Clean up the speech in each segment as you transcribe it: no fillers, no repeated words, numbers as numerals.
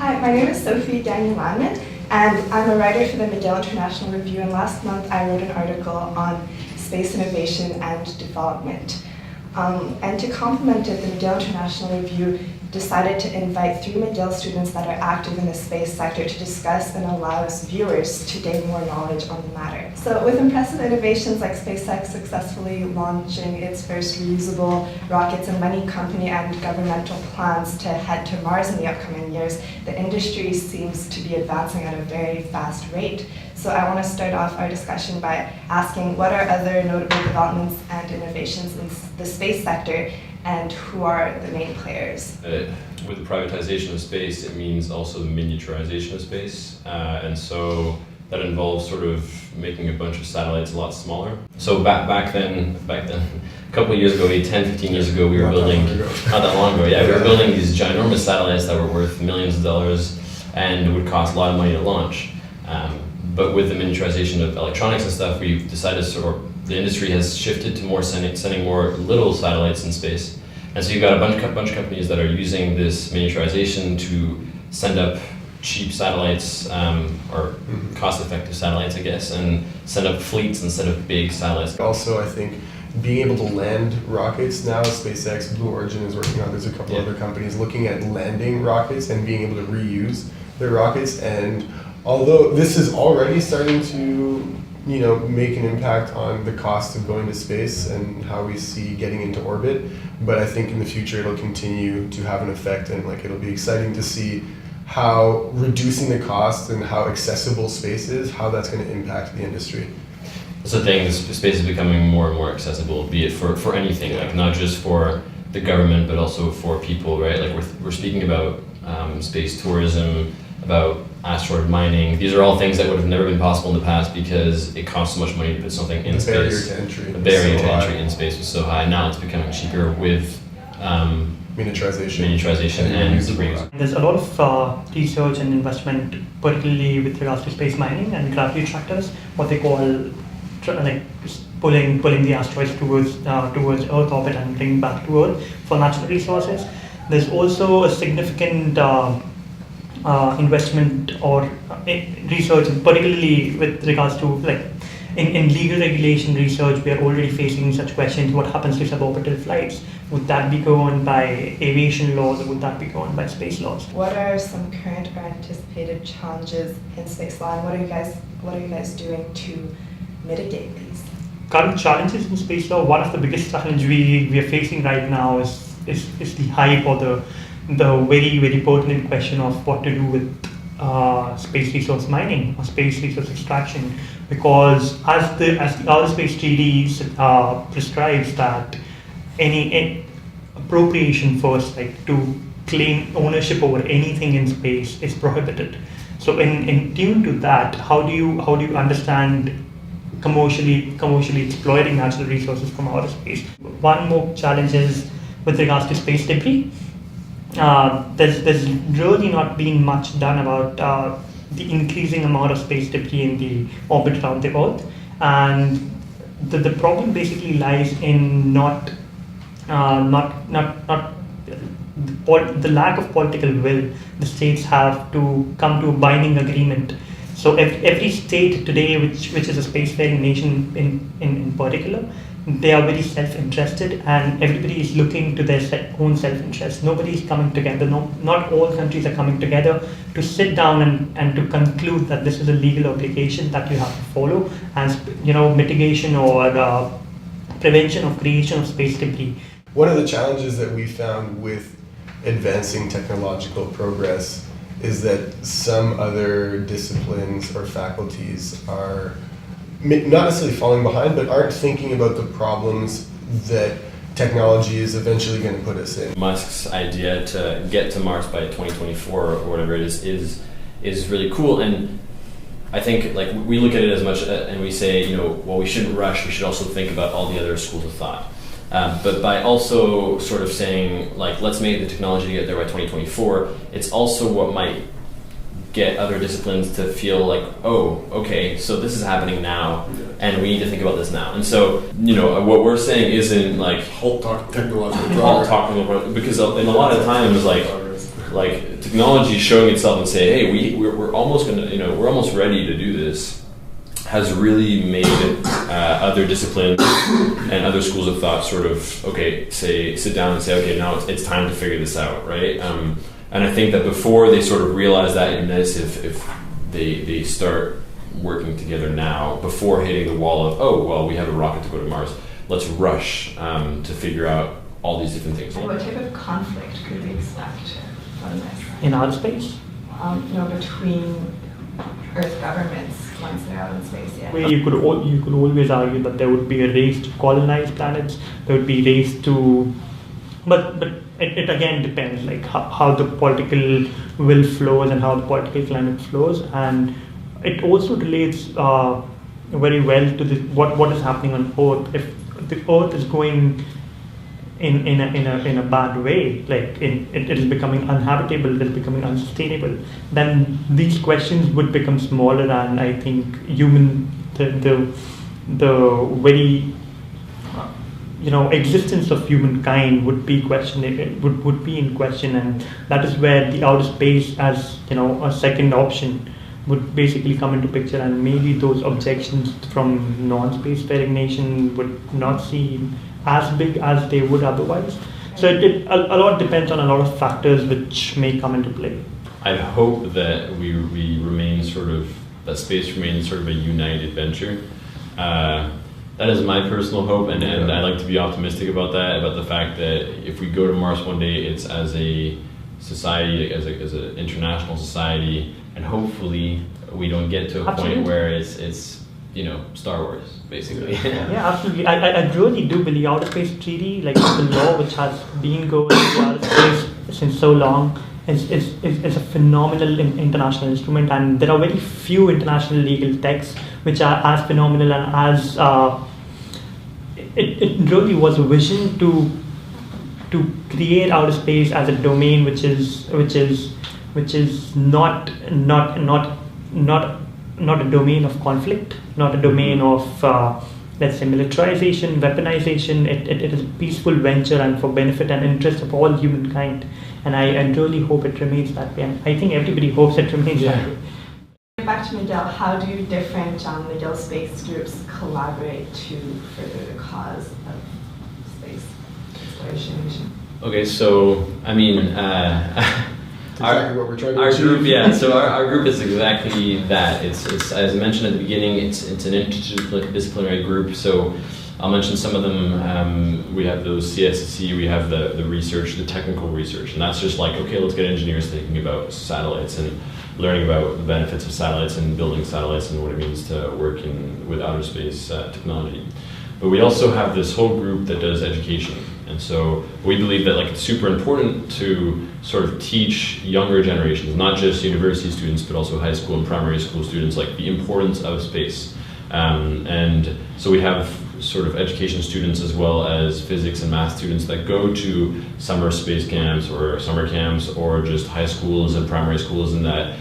Hi, my name is Sophie Daniel-Landman, and I'm a writer for the McGill International Review, and last month I wrote an article on space innovation and development. And to complement it, the McGill International Review decided to invite 3 McGill students that are active in the space sector to discuss and allow us viewers to gain more knowledge on the matter. So with impressive innovations like SpaceX successfully launching its first reusable rockets and many company and governmental plans to head to Mars in the upcoming years, the industry seems to be advancing at a very fast rate. So I want to start off our discussion by asking what are other notable developments and innovations in the space sector, and who are the main players? With the privatization of space, it means also the miniaturization of space. And so that involves sort of making a bunch of satellites a lot smaller. So back then, a couple of years ago, 10, 15 years ago, we were building, not that long ago, we were building these ginormous satellites that were worth millions of dollars and would cost a lot of money to launch. But with the miniaturization of electronics and stuff, we've decided the industry has shifted to more sending more little satellites in space. And so you've got a bunch of companies that are using this miniaturization to send up cheap satellites, or cost-effective satellites, I guess, and send up fleets instead of big satellites. Also, I think being able to land rockets now, SpaceX, Blue Origin is working on, there's a couple other companies looking at landing rockets and being able to reuse their rockets. And although this is already starting to make an impact on the cost of going to space and how we see getting into orbit, but I think in the future it'll continue to have an effect, and it'll be exciting to see how reducing the cost and how accessible space is, how that's going to impact the industry. That's the thing, space is becoming more and more accessible, be it for anything, not just for the government, but also for people, right? We're speaking about space tourism, about asteroid mining. These are all things that would have never been possible in the past because it costs so much money to put something in space. The barrier to entry in space was so high. Now it's becoming cheaper with miniaturization and reuse. There's a lot of research and investment, particularly with regards to space mining and gravity tractors, what they call pulling the asteroids towards Earth orbit and bringing back to Earth for natural resources. There's also a significant investment or research, particularly with regards to in legal regulation research. We are already facing such questions: what happens to suborbital flights? Would that be governed by aviation laws, or would that be governed by space laws? What are some current or anticipated challenges in space law, and what are you guys doing to mitigate these? Current challenges in space law. One of the biggest challenges we are facing right now is the hype, or the very, very pertinent question of what to do with space resource mining or space resource extraction, because as the Outer Space Treaty prescribes that any appropriation first, to claim ownership over anything in space, is prohibited. So in tune to that, how do you understand commercially exploiting natural resources from outer space? One more challenge is with regards to space debris. There's really not been much done about the increasing amount of space debris in the orbit around the Earth, and the problem basically lies in the lack of political will. The states have to come to a binding agreement. So every state today, which is a spacefaring nation in particular, they are very self-interested, and everybody is looking to their own self-interest. Nobody is coming together. Not all countries are coming together to sit down and to conclude that this is a legal obligation that you have to follow, and mitigation or prevention of creation of space debris. One of the challenges that we found with advancing technological progress is that some other disciplines or faculties are not necessarily falling behind, but aren't thinking about the problems that technology is eventually going to put us in. Musk's idea to get to Mars by 2024 or whatever it is really cool, and I think we look at it as much and we say, we shouldn't rush. We should also think about all the other schools of thought. But by also sort of saying, let's make the technology to get there by 2024, it's also what might get other disciplines to feel oh, okay, so this is happening now, and we need to think about this now. And so, what we're saying isn't halt technological progress, because in a lot of times, like technology showing itself and saying, hey, we're almost gonna, we're almost ready to do this, has really made other disciplines and other schools of thought sort of, sit down and say, okay, now it's time to figure this out, right? And I think that before they sort of realize that, even this, if they start working together now, before hitting the wall of, oh, well, we have a rocket to go to Mars, let's rush to figure out all these different things. And what type of conflict could we expect from this? In outer space? Between Earth governments once they're out in space, yeah. Well, you could always argue that there would be a race to colonize planets. There would be a race to, but it again depends, like how the political will flows and how the political climate flows, and it also relates very well to what is happening on Earth. If the Earth is going in a bad way, like it is becoming uninhabitable, it is becoming unsustainable, then these questions would become smaller, and I think the very existence of humankind would be would be in question, and that is where the outer space as a second option would basically come into picture, and maybe those objections from non-spacefaring nation would not seem as big as they would otherwise. So a lot depends on a lot of factors which may come into play. I hope that we remain that space remains sort of a united venture. That is my personal hope, and I like to be optimistic about that, about the fact that if we go to Mars one day, it's as a society, as an international society, and hopefully we don't get to a Absolutely. point where it's Star Wars, basically. Yeah, absolutely. I really do believe outer space treaty, like the law which has been going to outer space since so long, is a phenomenal international instrument, and there are very few international legal texts which are as phenomenal and as it really was a vision to create outer space as a domain which is not a domain of conflict, not a domain of let's say militarization, weaponization. It is a peaceful venture and for benefit and interest of all humankind, and I really hope it remains that way, and I think everybody hopes it remains that way. Back to McGill, how do different McGill space groups collaborate to further the cause of space exploration? Okay, so I mean, Exactly what we're trying to our achieve. group, yeah. So our group is exactly that. It's as I mentioned at the beginning. It's an interdisciplinary group. So I'll mention some of them. We have those CSC. We have the research, the technical research, and that's just like, okay, let's get engineers thinking about satellites and learning about the benefits of satellites and building satellites and what it means to work with outer space technology. But we also have this whole group that does education. And so we believe that it's super important to sort of teach younger generations, not just university students, but also high school and primary school students, the importance of space. And so we have sort of education students as well as physics and math students that go to summer space camps or summer camps or just high schools and primary schools, and that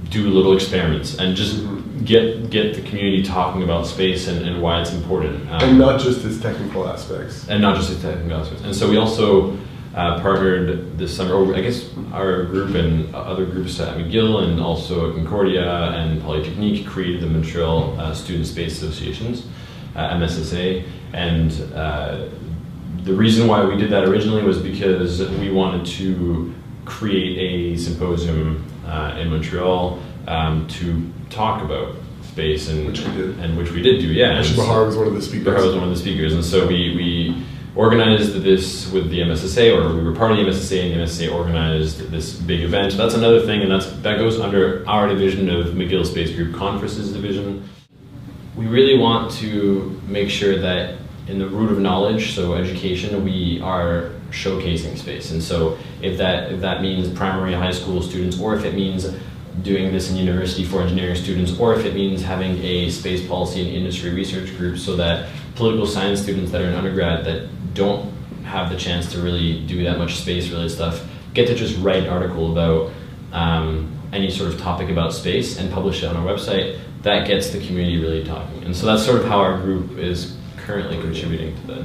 do little experiments and just get the community talking about space and why it's important. And not just its technical aspects. And not just its technical aspects. And so we also partnered this summer, or I guess our group and other groups at McGill and also at Concordia and Polytechnique created the Montreal Student Space Associations, MSSA. And the reason why we did that originally was because we wanted to create a symposium in Montreal to talk about space, and which we did do, yeah. Actually, Bahar was one of the speakers. Bahar was one of the speakers, and so we organized this with the MSSA, or we were part of the MSSA, and the MSSA organized this big event. That's another thing, and that goes under our division of McGill Space Group Conferences division. We really want to make sure that in the root of knowledge, so education, we are showcasing space. And so if that means primary high school students, or if it means doing this in university for engineering students, or if it means having a space policy and industry research group, so that political science students that are in undergrad that don't have the chance to really do that much space related stuff get to just write an article about any sort of topic about space and publish it on our website. That gets the community really talking. And so that's sort of how our group is currently contributing to that.